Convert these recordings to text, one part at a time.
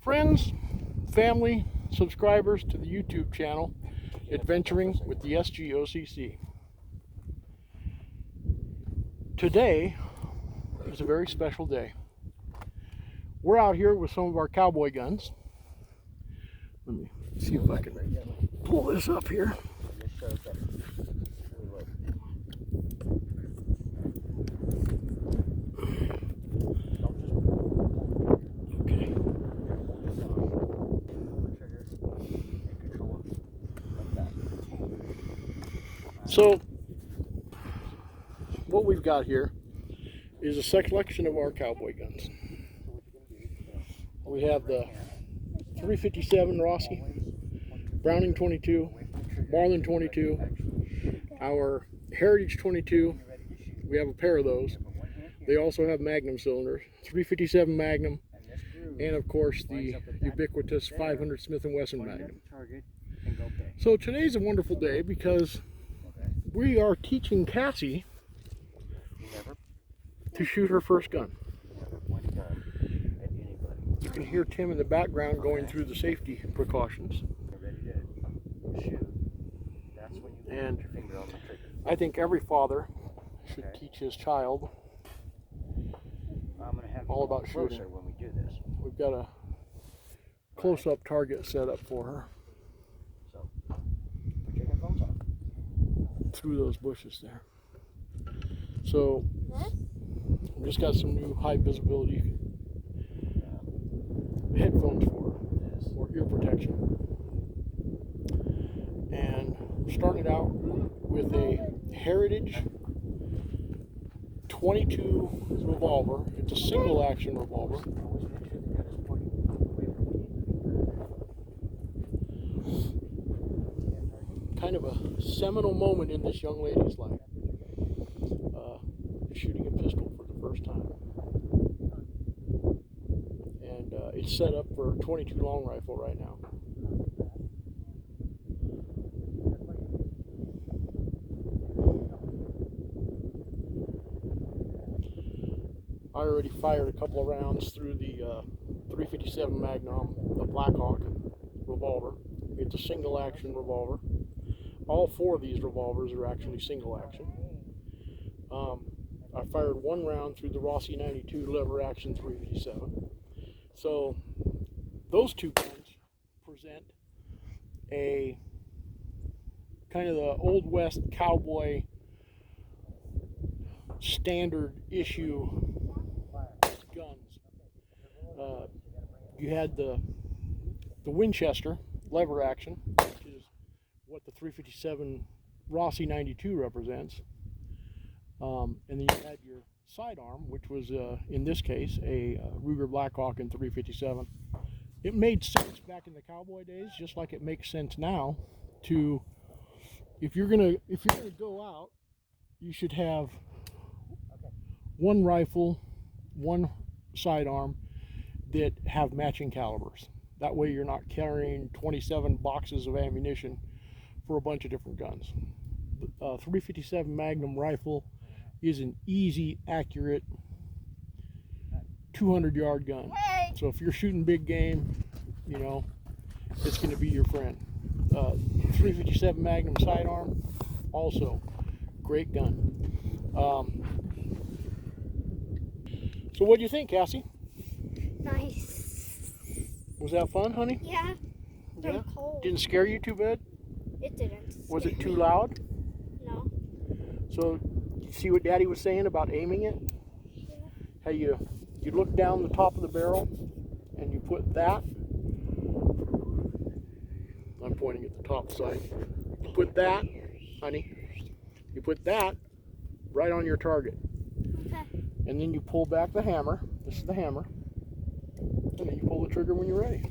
Friends, family, subscribers to the YouTube channel, Adventuring with the S.G.O.C.C. Today is a very special day. We're out here with some of our cowboy guns. Let me see if I can pull this up here. Okay. So, what we've got here is a selection of our cowboy guns. We have the 357 Rossi, Browning 22, Marlin 22, our Heritage 22. We have a pair of those. They also have Magnum cylinders, 357 Magnum, and of course the ubiquitous 500 Smith & Wesson Magnum. So today's a wonderful day because we are teaching Cassie to shoot her first gun. You can hear Tim in the background going through the safety precautions. And I think every father should teach his child all about shooting. We've got a close-up target set up for her through those bushes there. So we just got some new high visibility headphones for ear protection, and started out with a Heritage 22 revolver. It's a single action revolver. Kind of a seminal moment in this young lady's life, shooting a pistol for the first time. And it's set up for a 22 long rifle right now. I already fired a couple of rounds through the 357 Magnum, the Blackhawk revolver. It's a single action revolver. All four of these revolvers are actually single action. I fired one round through the Rossi 92 lever action 357. So those two guns present a kind of the Old West cowboy standard issue guns. You had the Winchester lever action, which is what the 357 Rossi 92 represents. And then you had your sidearm, which was, in this case, a Ruger Blackhawk in 357. It made sense back in the cowboy days, just like it makes sense now. To if you're gonna go out, you should have one rifle, one sidearm that have matching calibers. That way, you're not carrying 27 boxes of ammunition for a bunch of different guns. The 357 Magnum rifle is an easy, accurate 200-yard gun. So if you're shooting big game, you know, it's going to be your friend. 357 Magnum sidearm, also great gun. So what do you think, Cassie? Nice. Was that fun, honey? Yeah. Yeah? Cold. Didn't scare you too bad? It didn't. Was it too loud? No. So, you see what Daddy was saying about aiming it? Yeah. How you look down the top of the barrel and you put that. I'm pointing at the top side. You put that, honey. You put that right on your target. Okay. And then you pull back the hammer. This is the hammer. And then you pull the trigger when you're ready.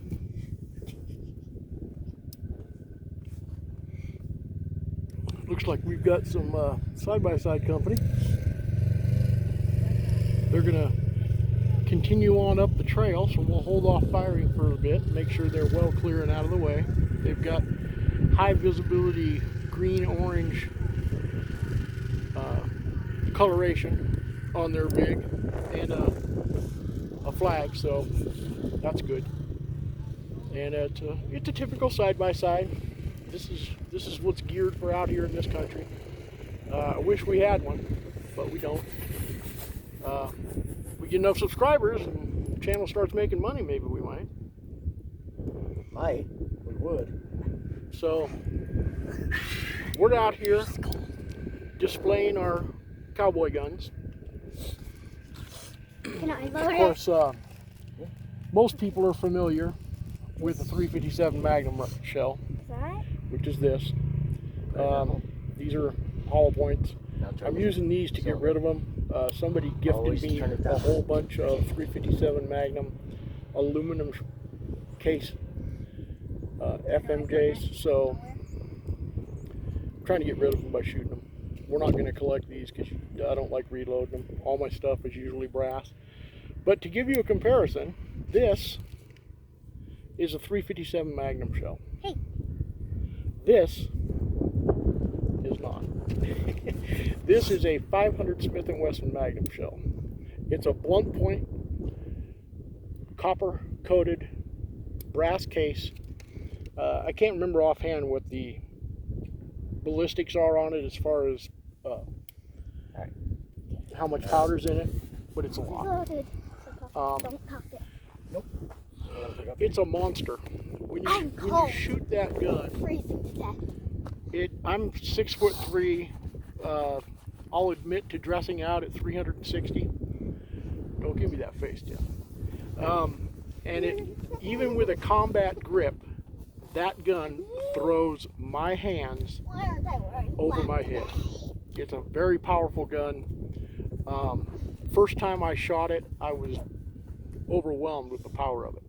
Looks like we've got some side-by-side company. They're gonna continue on up the trail, so we'll hold off firing for a bit, make sure they're well clear and out of the way. They've got high visibility green-orange coloration on their rig and a flag, so that's good. and it's a typical side-by-side. This is what's geared for out here in this country. I wish we had one, but we don't. We get enough subscribers and the channel starts making money, maybe we might. We would. So we're out here displaying our cowboy guns. Can I load Of course, most people are familiar with the 357 Magnum shell, that? which is this. These are hollow points. I'm using these to get rid of them. Somebody gifted me a whole bunch of 357 Magnum aluminum case FMJs, so I'm trying to get rid of them by shooting them. We're not going to collect these because I don't like reloading them. All my stuff is usually brass. But to give you a comparison, this is a 357 Magnum shell. Hey. This is not. This is a 500 Smith & Wesson Magnum shell. It's a blunt point, copper coated brass case. I can't remember offhand what the ballistics are on it as far as how much powder's in it, but it's a lot. Loaded. Don't pop it. Nope. It's a monster. When you shoot that gun, Freezing to death. I'm 6'3". I'll admit to dressing out at 360. Don't give me that face, Tim. And even with a combat grip, that gun throws my hands Why aren't I wearing over my black head. today? It's a very powerful gun. First time I shot it, I was overwhelmed with the power of it.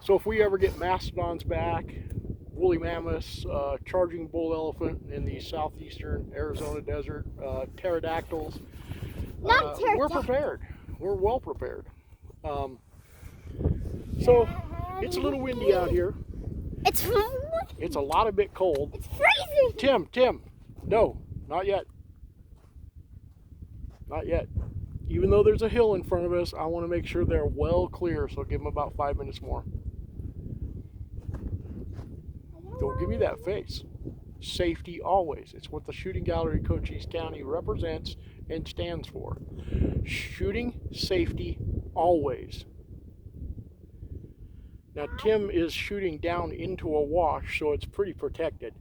So if we ever get mastodons back, woolly mammoths, charging bull elephant in the southeastern Arizona desert, pterodactyls, Not pterodactyl. we're prepared. We're well prepared. So it's a little windy out here. It's a lot of bit cold. It's freezing. Tim, no, not yet. Not yet. Even though there's a hill in front of us, I want to make sure they're well clear, so give them about 5 minutes more. Don't give me that face. Safety always. It's what the Shooting Gallery Cochise County represents and stands for. Shooting safety always. Now Tim is shooting down into a wash, so it's pretty protected.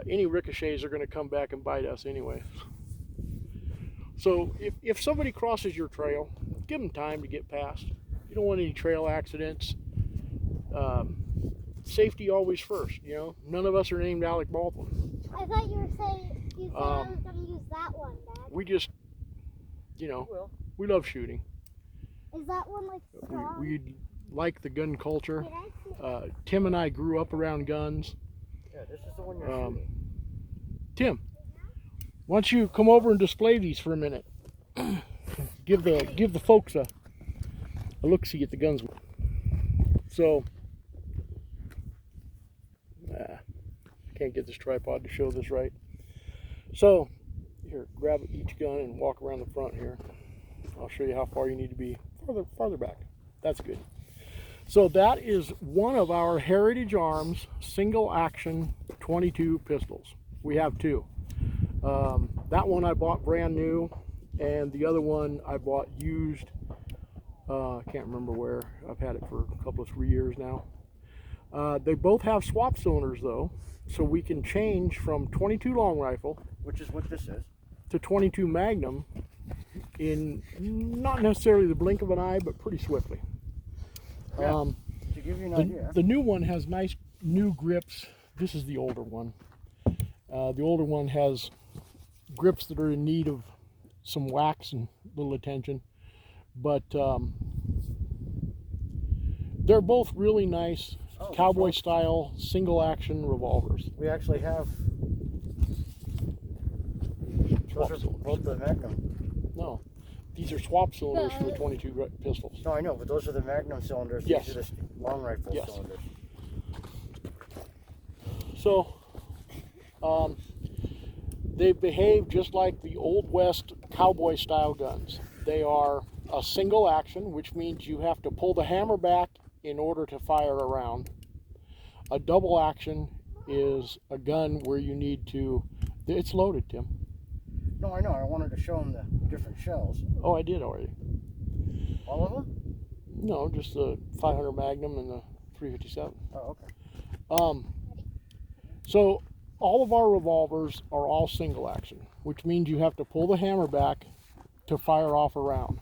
Any ricochets are going to come back and bite us anyway. So if somebody crosses your trail, give them time to get past. You don't want any trail accidents. Safety always first, you know. None of us are named Alec Baldwin. I thought you were saying I was going to use that one, Dad. We just, you know, we love shooting. Is that one like strong? We like the gun culture. Can I see? Tim and I grew up around guns. Yeah, this is the one you're shooting. Tim, why don't you come over and display these for a minute? give the folks a look-see at the guns. So, can't get this tripod to show this right. So, here, grab each gun and walk around the front here. I'll show you how far you need to be. Farther back. That's good. So that is one of our Heritage Arms single action 22 pistols. We have two. That one I bought brand new, and the other one I bought used. I can't remember where. I've had it for a couple of 3 years now. They both have swap cylinders though, so we can change from 22 long rifle, Which is what this is. to 22 Magnum in not necessarily the blink of an eye, but pretty swiftly. Yeah. To give you an idea. The new one has nice new grips. This is the older one. The older one has grips that are in need of some wax and little attention, but they're both really nice cowboy style single action revolvers. We actually have those are both the Magnum. No, these are swap cylinders for the 22 pistols. No, I know, but those are the Magnum cylinders. Yes. These are the long rifle Yes. cylinders. So they behave just like the Old West cowboy style guns. They are a single action, which means you have to pull the hammer back in order to fire a round. A double action is a gun where you need to, it's loaded, Tim. No, I know. I wanted to show them the different shells. Oh, I did already. All of them? No, just the 500 Magnum and the 357. Oh, okay. So all of our revolvers are all single action, which means you have to pull the hammer back to fire off a round.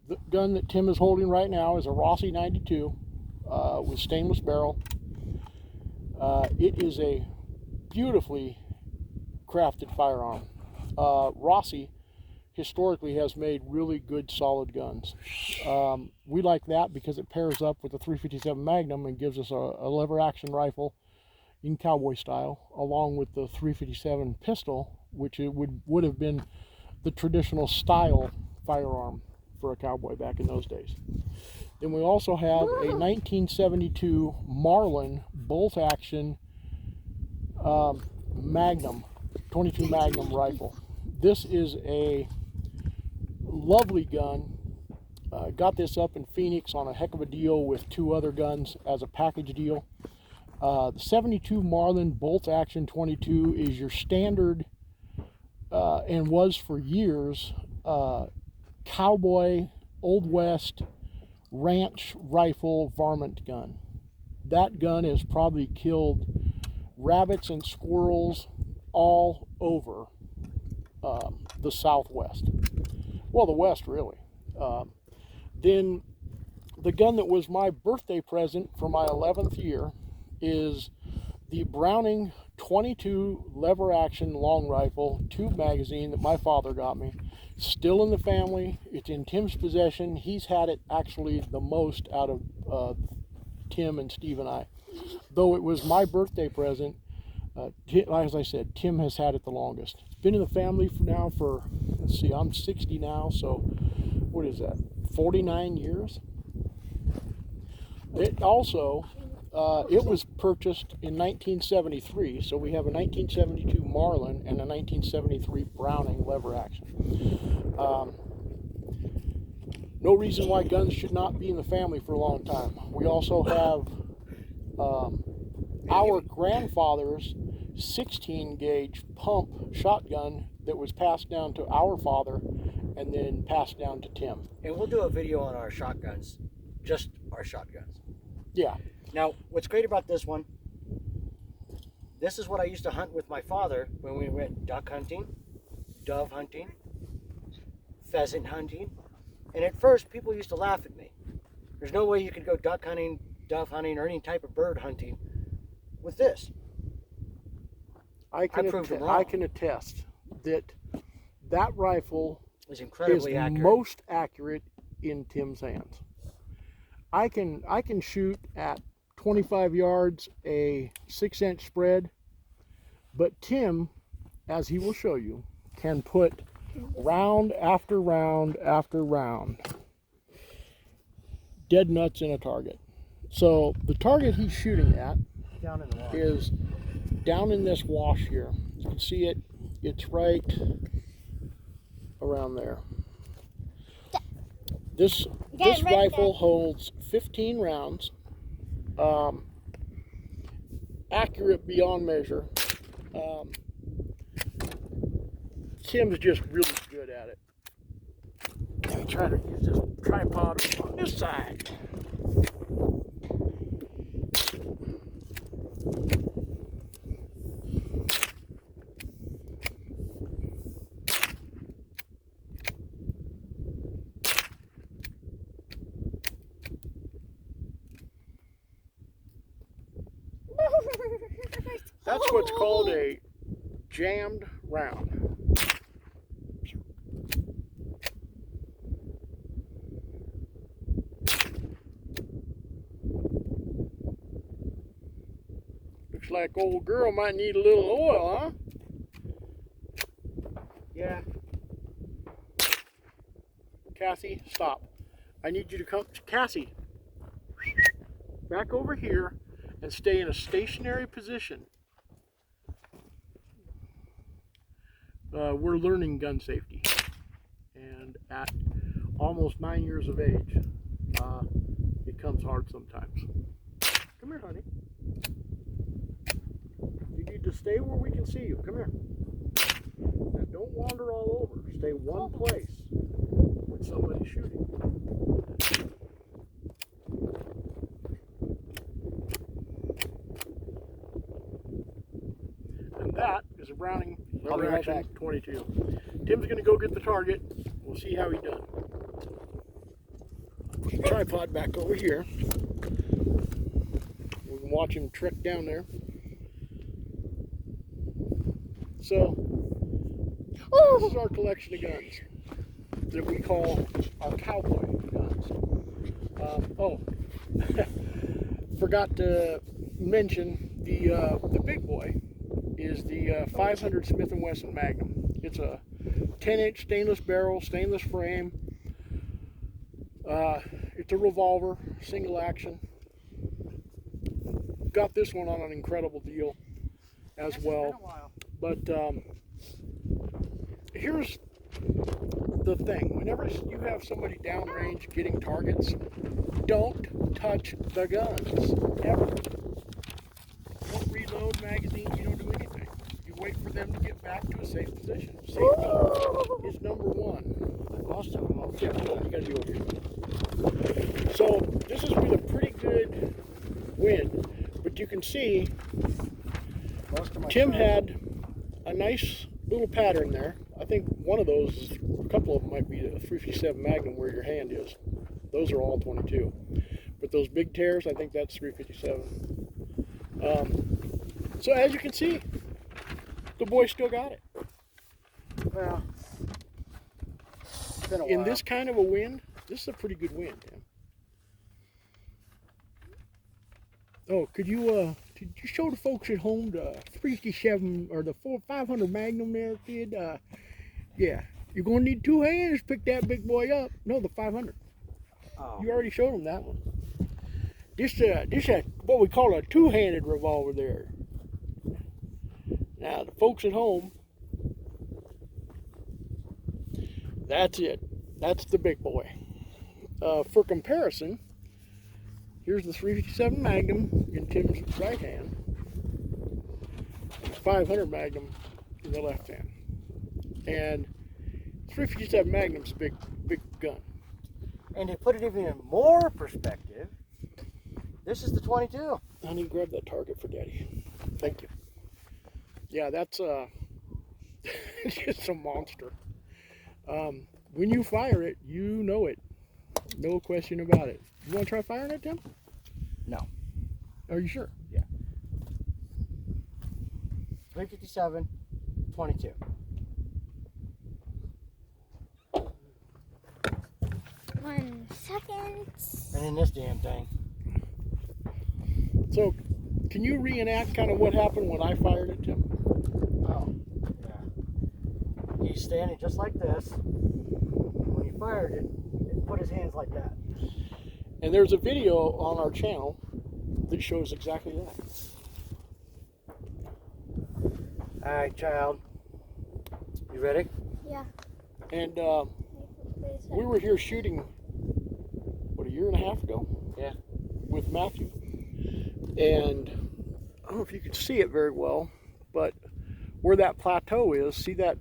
The gun that Tim is holding right now is a Rossi 92 with stainless barrel. It is a beautifully crafted firearm. Rossi historically has made really good solid guns. We like that because it pairs up with the 357 Magnum and gives us a lever action rifle in cowboy style, along with the 357 pistol, which it would have been the traditional style firearm for a cowboy back in those days. Then we also have a 1972 Marlin bolt action Magnum, 22 Magnum rifle. This is a lovely gun. Got this up in Phoenix on a heck of a deal with 2 other guns as a package deal. The 72 Marlin bolt action 22 is your standard and was for years cowboy, Old West, ranch rifle varmint gun. That gun has probably killed rabbits and squirrels all over the Southwest. Well, the West, really. Then the gun that was my birthday present for my 11th year is the Browning 22 lever action long rifle tube magazine that my father got me. Still in the family. It's in Tim's possession. He's had it actually the most out of Tim and Steve and I. Though it was my birthday present, as I said, Tim has had it the longest. It's been in the family now for, let's see, I'm 60 now, so what is that, 49 years? It also, it was purchased in 1973, so we have a 1972 Marlin and a 1973 Browning lever action. No reason why guns should not be in the family for a long time. We also have our grandfather's 16 gauge pump shotgun that was passed down to our father and then passed down to Tim. And we'll do a video on our shotguns, just our shotguns. Yeah. Now, what's great about this one, this is what I used to hunt with my father when we went duck hunting, dove hunting, pheasant hunting. And at first, people used to laugh at me. There's no way you could go duck hunting, dove hunting, or any type of bird hunting with this. I can attest that that rifle is incredibly accurate. Most accurate in Tim's hands. I can shoot at 25 yards a 6-inch spread, but Tim, as he will show you, can put round after round after round dead nuts in a target. So the target he's shooting at is down in this wash here. You can see it. It's right around there. This rifle holds 15 rounds. Accurate beyond measure. Tim's just really good at it. Let me try to use this tripod on this side. That's what's called a jammed round. Looks like old girl might need a little oil, huh? Yeah. Cassie, stop. I need you to come, Cassie, back over here and stay in a stationary position. We're learning gun safety, and at almost 9 years of age, it comes hard sometimes. Come here, honey. You need to stay where we can see you. Come here. Now, don't wander all over. Stay one place when somebody's shooting. And that is a Browning lever action 22. Tim's going to go get the target. We'll see how he done. Put the tripod back over here. We can watch him trek down there. So, this is our collection of guns that we call our Cowboy guns. Forgot to mention the big boy is the 500 Smith & Wesson Magnum. It's a 10-inch stainless barrel, stainless frame. It's a revolver, single action. Got this one on an incredible deal as well. But here's the thing. Whenever you have somebody downrange getting targets, don't touch the guns, ever. You don't reload magazines, you don't do anything. You wait for them to get back to a safe position. Safety is number one. Most of them. Yeah, you gotta be over here. So this is with a pretty good wind, but you can see Tim had a nice little pattern there. I think one of those, a couple of them might be a 357 Magnum where your hand is. Those are all 22. But those big tears, I think that's 357. So as you can see, the boy still got it. Well, it's been a In while. this kind of a wind, this is a pretty good wind, Tim. Oh, could you show the folks at home the 357 or the 500 Magnum there, kid? Yeah, you're gonna need two hands to pick that big boy up. No, the 500. Oh. You already showed them that one. This what we call a two-handed revolver there. Now the folks at home, that's it. That's the big boy. For comparison, here's the 357 Magnum in Tim's right hand, and the 500 Magnum in the left hand. And 357 Magnum's a big gun. And to put it even in more perspective, this is the 22. Honey, grab that target for Daddy. Thank you. Yeah, that's just a monster. When you fire it, you know it. No question about it. You want to try firing it, Tim? No. Are you sure? Yeah. 357, 22. One second. And in this damn thing. So, can you reenact kind of what happened when I fired it, Tim? Oh, yeah. He's standing just like this. When he fired it, it put his hands like that. And there's a video on our channel that shows exactly that. All right, child. You ready? Yeah. And we were here shooting, what, a year and a half ago? Yeah. With Matthew. And I don't know if you can see it very well, but where that plateau is, see that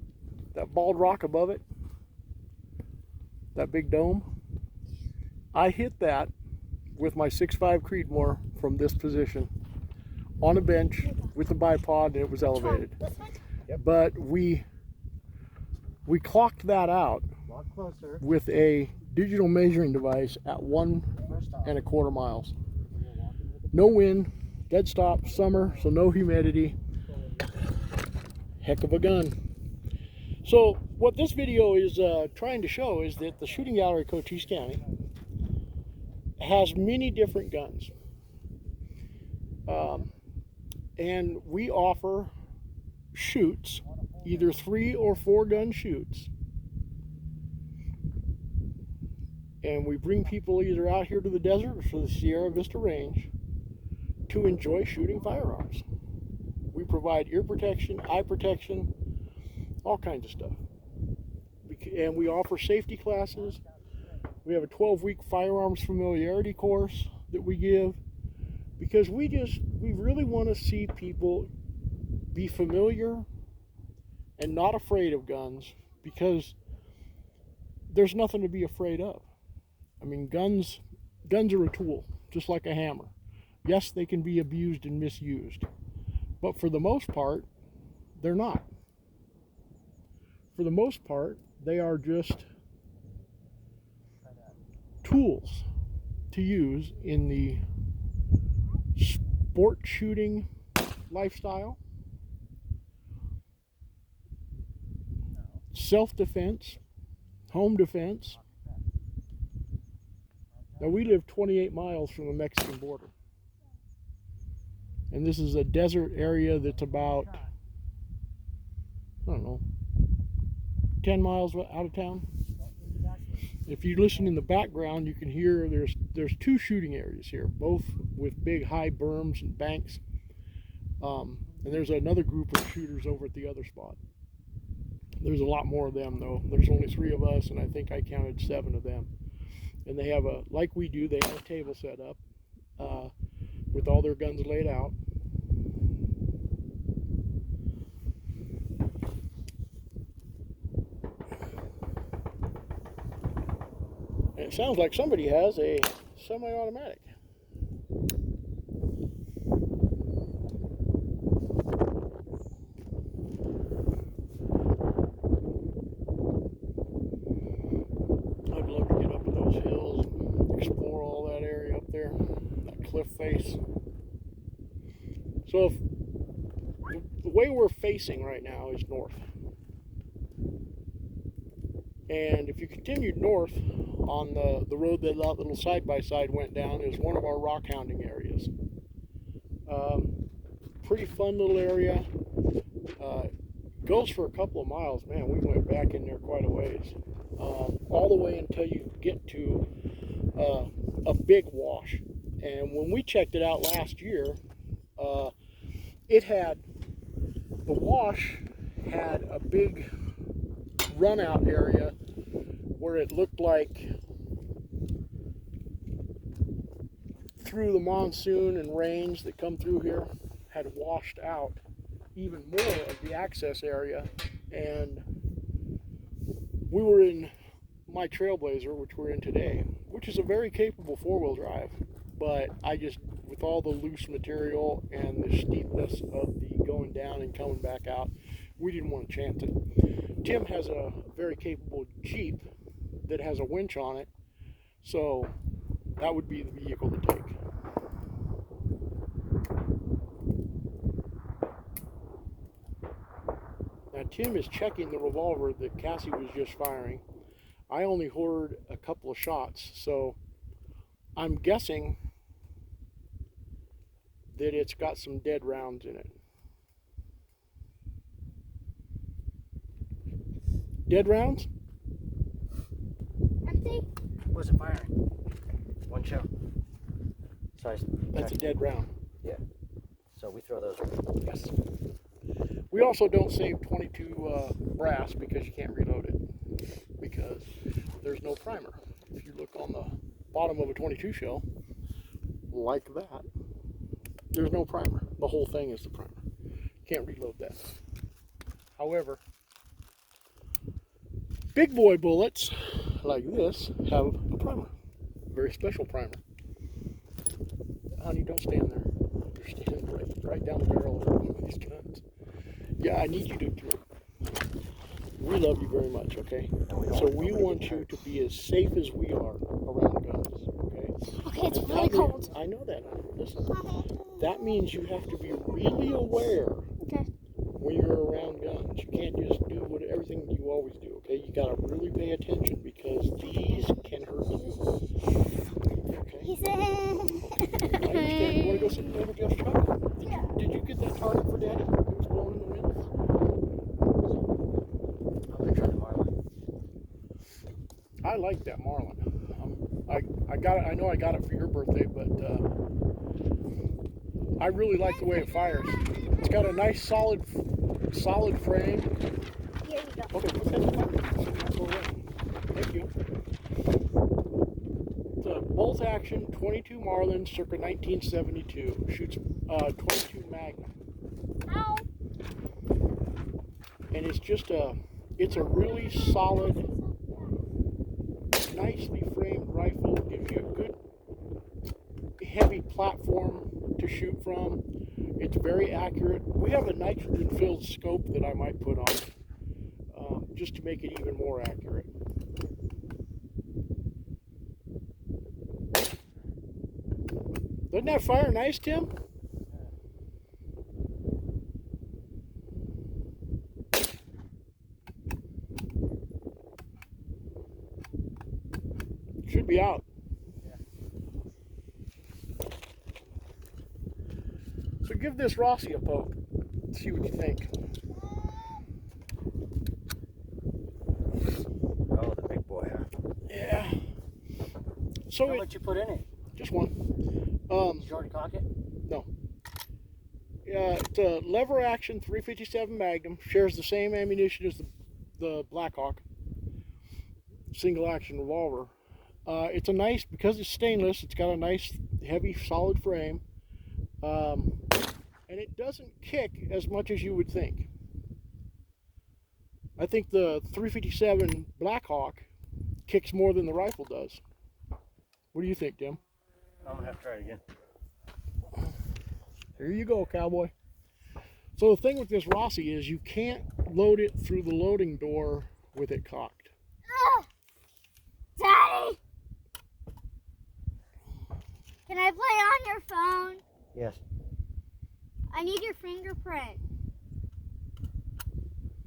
bald rock above it? That big dome? I hit that with my 6.5 Creedmoor from this position on a bench with the bipod, and it was elevated. This one? Yep. But we clocked that out Walk closer. with a digital measuring device at 1 First off. 1/4 miles. No wind, dead stop, summer, so no humidity. Heck of a gun. So what this video is trying to show is that the shooting gallery of Cochise County has many different guns. And we offer shoots, either 3 or 4 gun shoots. And we bring people either out here to the desert or to the Sierra Vista Range to enjoy shooting firearms. We provide ear protection, eye protection, all kinds of stuff. And we offer safety classes. We have a 12-week firearms familiarity course that we give. because we really want to see people be familiar and not afraid of guns, because there's nothing to be afraid of. I mean, guns are a tool, just like a hammer. Yes, they can be abused and misused, but for the most part, they're not. For the most part, they are just tools to use in the sport shooting lifestyle, self-defense, home defense. Now, we live 28 miles from the Mexican border, and this is a desert area that's about, I don't know, 10 miles out of town. If you listen in the background, you can hear there's two shooting areas here, both with big high berms and banks, and there's another group of shooters over at the other spot. There's a lot more of them, though. There's only 3 of us, and I think I counted 7 of them. And they have like we do, they have a table set up with all their guns laid out. And it sounds like somebody has a semi-automatic. I'd love to get up in those hills and explore all that area up there, that cliff face. So the way we're facing right now is north. And if you continued north on the road that little side-by-side went down, is one of our rock hounding areas. Pretty fun little area. Goes for a couple of miles. Man, we went back in there quite a ways. All the way until you get to a big wash. And when we checked it out last year, the wash had a big run out area where it looked like through the monsoon and rains that come through here had washed out even more of the access area. And we were in my Trailblazer, which we're in today, which is a very capable 4-wheel drive, but with all the loose material and the steepness of the going down and coming back out, we didn't want to chance it. Tim has a very capable Jeep that has a winch on it, so that would be the vehicle to take. Now Tim is checking the revolver that Cassie was just firing. I only heard a couple of shots, so I'm guessing that it's got some dead rounds in it. Dead rounds? Empty? Was it firing? One shell. So That's a dead round. Yeah. So we throw those. Yes. We also don't save 22 brass because you can't reload it, because there's no primer. If you look on the bottom of a 22 shell, like that, there's no primer. The whole thing is the primer. Can't reload that. However, big boy bullets like this have a primer, a very special primer. Honey, don't stand there. You're standing right down the barrel of one of these guns. Yeah, I need you to do it. We love you very much, okay? So we want you to be as safe as we are around guns, okay? Okay, it's really cold. I know that. Listen, that means you have to be really aware Okay. when you're around guns. You can't just do everything you always do, okay? You gotta really pay attention, because these can hurt you. Okay? He said. I understand. You wanna go sit over Jeff's truck? Yeah. Did you get that target for Daddy? It was blowing in the wind. I'm gonna try the Marlin. I like that Marlin. I got it. I know I got it for your birthday, but I really like the way it fires. It's got a nice solid frame. Here you go. Okay, put that in the pocket. Thank you. It's a bolt action 22 Marlin, circa 1972. Shoots 22 Magnum. Ow. And it's a really solid, nicely framed rifle. Gives you a good heavy platform to shoot from. It's very accurate. We have a nitrogen-filled scope that I might put on it, just to make it even more accurate. Doesn't that fire nice, Tim? Should be out. So give this Rossi a poke. See what you think. Oh, the big boy, huh? Yeah. So How much you put in it? just one. Did you already cock it? No. It's a lever action 357 Magnum. Shares the same ammunition as the Blackhawk. Single action revolver. It's a nice, because it's stainless, it's got a nice heavy solid frame. And it doesn't kick as much as you would think. I think the 357 Blackhawk kicks more than the rifle does. What do you think, Tim? I'm gonna have to try it again. Here you go, Cowboy. So the thing with this Rossi is you can't load it through the loading door with it cocked. Daddy! Can I play on your phone? Yes. I need your fingerprint.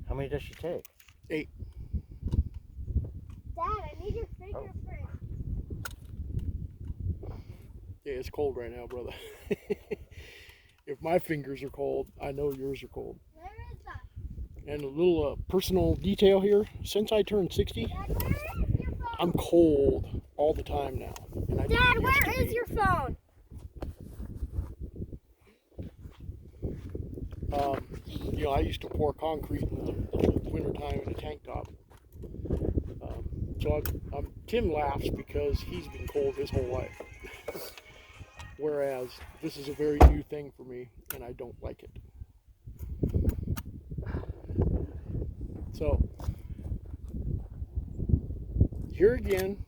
How many does she take? 8. Dad, I need your fingerprint. Yeah, it's cold right now, brother. If my fingers are cold, I know yours are cold. Where is that? And a little personal detail here. Since I turned 60, Dad, where is your phone? I'm cold all the time now. And I Dad, used where to is be. your phone? I used to pour concrete in the wintertime in a tank top. So Tim laughs because he's been cold his whole life. Whereas this is a very new thing for me and I don't like it. So here again,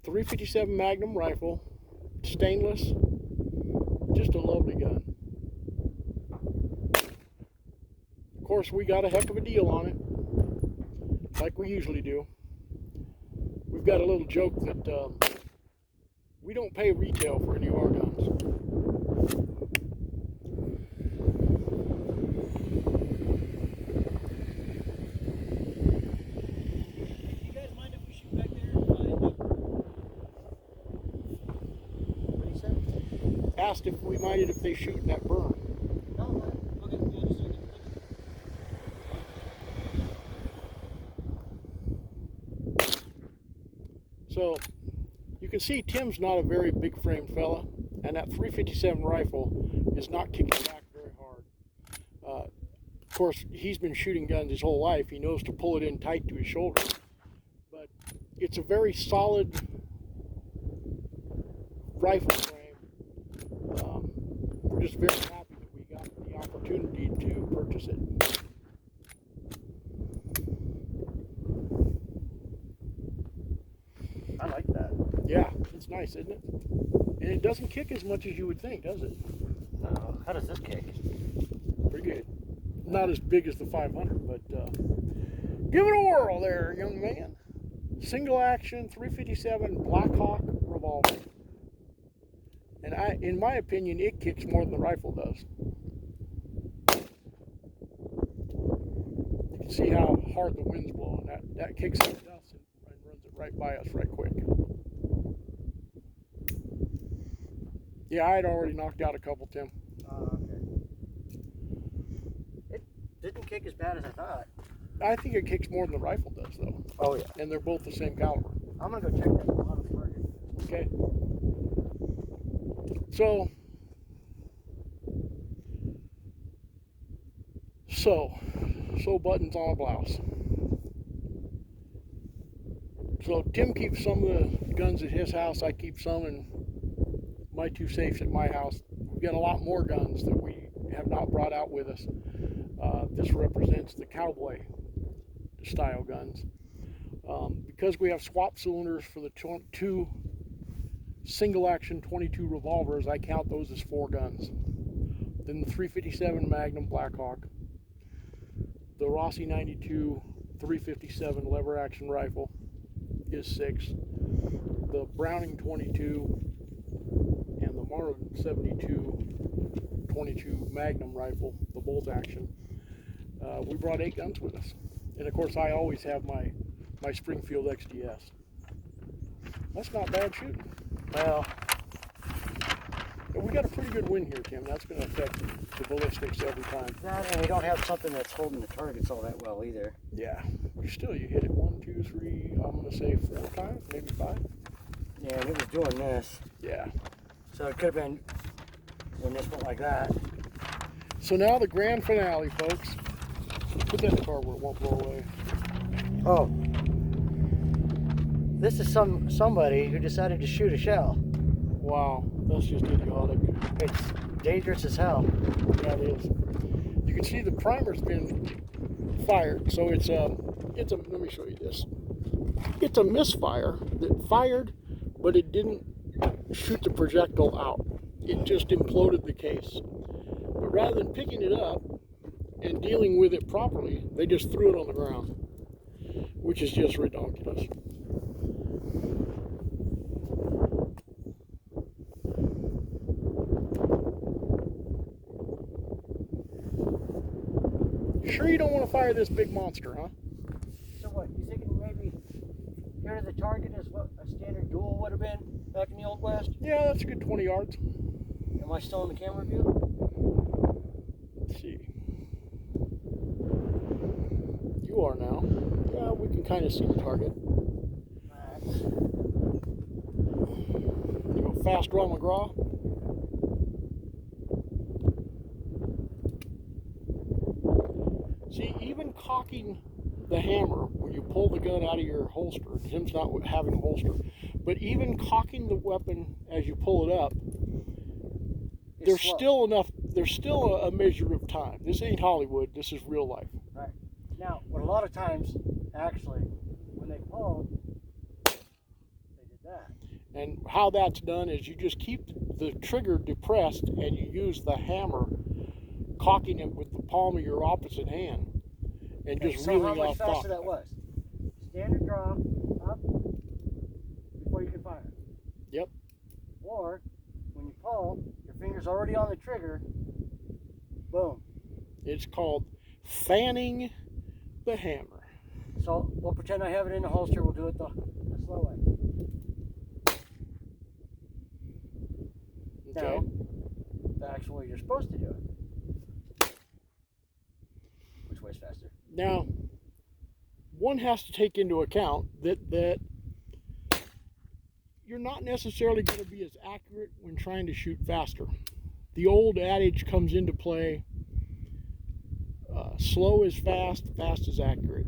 357 Magnum rifle, stainless, just a lovely gun. Of course, we got a heck of a deal on it, like we usually do. We've got a little joke that we don't pay retail for any of our guns. You guys mind if we shoot back there? What do you say? Asked if we minded if they shoot in that berm. No, Okay, yeah, just a second. So you can see Tim's not a very big framed fella, and that 357 rifle is not kicking back very hard. Of course, he's been shooting guns his whole life. He knows to pull it in tight to his shoulder. But it's a very solid rifle frame. We're just very happy that we got the opportunity to purchase it. I like that. Yeah, it's nice, isn't it? And it doesn't kick as much as you would think, does it? No. How does this kick? Pretty good. Not as big as the 500, but give it a whirl there, young man. Single action 357 Blackhawk revolver. And in my opinion, it kicks more than the rifle does. You can see how hard the wind's blowing. That kicks up dust and runs it right by us right quick. Yeah, I had already knocked out a couple, Tim. Okay. It didn't kick as bad as I thought. I think it kicks more than the rifle does, though. Oh yeah. And they're both the same caliber. I'm gonna go check that bottom target. Okay. So buttons on a blouse. So Tim keeps some of the guns at his house. I keep some in my 2 safes at my house. We've got a lot more guns that we have not brought out with us. This represents the Cowboy style guns. Because we have swap cylinders for the 2 single action 22 revolvers, I count those as 4 guns. Then the 357 Magnum Blackhawk, the Rossi 92 357 lever action rifle is 6, the Browning 22 and the Marlin 72 22 Magnum rifle, the bolt action. We brought 8 guns with us, and of course I always have my Springfield XDS. That's not bad shooting. Well, We got a pretty good wind here, Tim. That's going to affect the ballistics every time. that, and we don't have something that's holding the targets all that well either. Yeah. Still, you hit it 1, 2, 3, I'm going to say 4 times, maybe 5. Yeah, and it was doing this. Yeah. So it could have been when this went like that. So now the grand finale, folks. Put that in the car where it won't blow away. Oh. This is somebody who decided to shoot a shell. Wow, that's just idiotic. It's dangerous as hell. Yeah, it is. You can see the primer's been fired, so it's a. Let me show you this. It's a misfire that fired, but it didn't shoot the projectile out. It just imploded the case. But rather than picking it up and dealing with it properly, they just threw it on the ground, which is just ridiculous. Sure you don't want to fire this big monster, huh? So what, you thinking maybe here to the target is what a standard duel would have been back in the Old West? Yeah, that's a good 20 yards. Am I still in the camera view? Let's see. You are now. Yeah, we can kind of see the target. Alright. You go fast draw McGraw. See, even cocking the hammer when you pull the gun out of your holster, Tim's not having a holster, but even cocking the weapon as you pull it up, there's still a measure of time. This ain't Hollywood, this is real life. Right. Now, what a lot of times, actually, when they pulled, they did that. And how that's done is you just keep the trigger depressed and you use the hammer, cocking it with the palm of your opposite hand, and just so reeling how much off faster top. that was? Standard draw, up, before you can fire. Yep. Or, when you pull, your finger's already on the trigger, boom. It's called fanning the hammer. So, we'll pretend I have it in the holster, we'll do it the slow way. Okay. Now, the actual way you're supposed to do it. Which way's faster? Now, one has to take into account that you're not necessarily going to be as accurate when trying to shoot faster. The old adage comes into play, slow is fast, fast is accurate.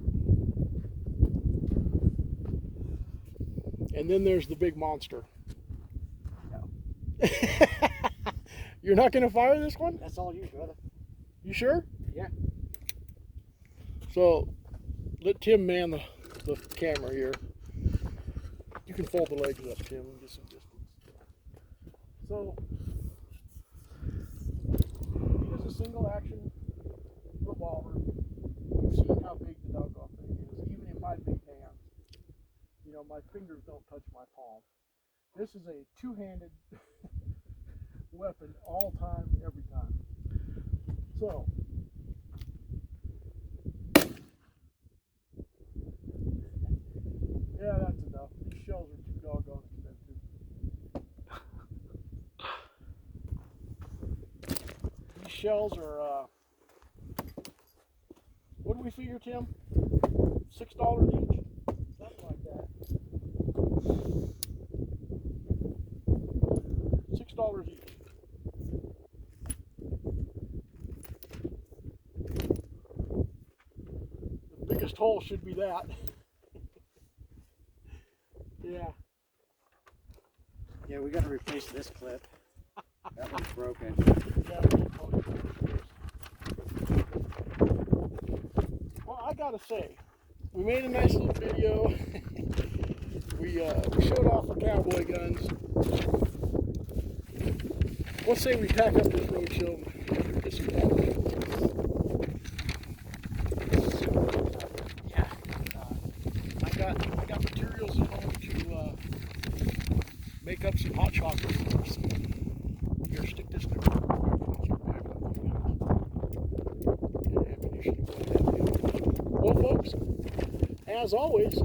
And then there's the big monster. No. You're not going to fire this one? That's all you, brother. You sure? Yeah. So, let Tim man the camera here. You can fold the legs up, Tim, and get some distance. So, it is a single action revolver. You've seen how big the doggone thing is, even in my big hands. You know, my fingers don't touch my palm. This is a two-handed weapon all time, every time. So, yeah, that's enough. These shells are too doggone expensive. These shells are, what do we figure, Tim? $6 each? Something like that. $6 each. The biggest hole should be that. Yeah. Yeah, we got to replace this clip. That one's broken. Yeah. Well, I gotta say, we made a nice little video. we showed off the cowboy guns. Let's say we pack up this roadshow and get some fun. Yeah. I got materials at home to make up some hot chocolate for us. Here, stick this in there. Well, folks, as always,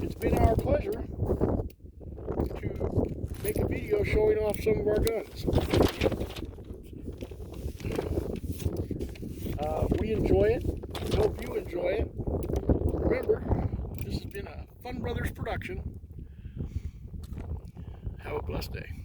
it's been our pleasure to make a video showing off some of our guns. We enjoy it. We hope you enjoy it. Remember, this has been a Fun Brothers production. Have a blessed day.